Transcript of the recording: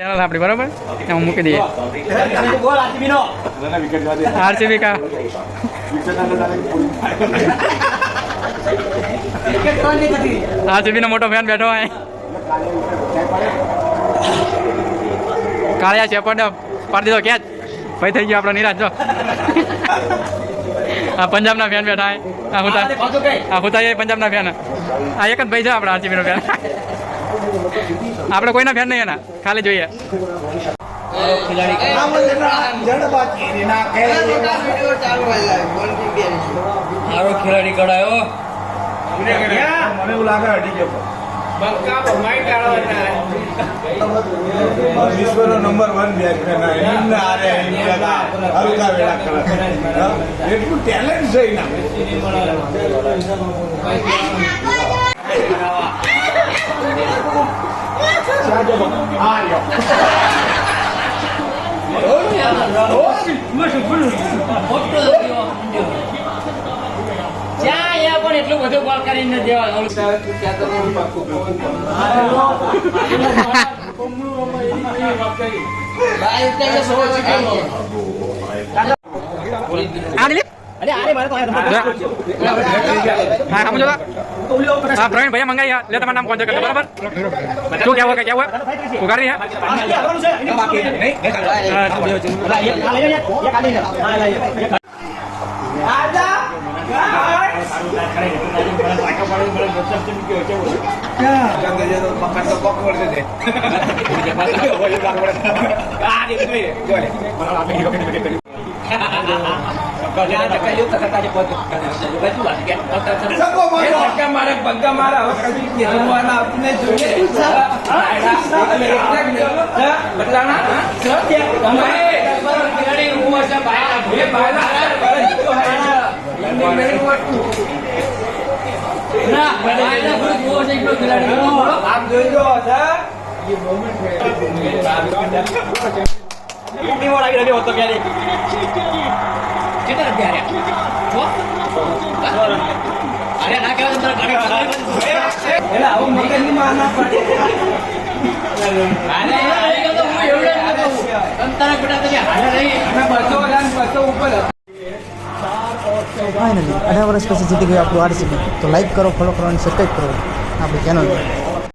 Channel આપણી બરાબર હું મૂકી દઈએ આરસીબી કા આરસીબી નો મોટો ફેન બેઠો હોય કાળિયા ચેપડ પાડી દીધો કેચ ભાઈ થઈ ગયો આપણો નિરાશ જો આ પંજાબના ફેન બેઠા આ હુતા એ પંજાબના ફેન આ એક જ ભાઈ છે આપણા આરસીબી નો ફેન આપણે કોઈના ફેન નહીં એના ખાલી જોઈએ સારો ખેલાડી કઢાયો મને એવું લાગે અડી ગયો વિશ્વનો નંબર 1 બેટ્સમેન એટલું ટેલેન્ટ છે પણ એટલું બધું બોલ કરીને દેવાનું प्रवीण भैया मंगाई ले तुम्हारा नाम कौन सा करते बराबर क्यों क्या हुआ उगार रही है फाइनली 18 वर्ष પછી જીતી ગયું આપણું આરસીબી. તો લાઈક કરો, ફોલો કરો અને સબસ્ક્રાઈબ કરો આપણી ચેનલ.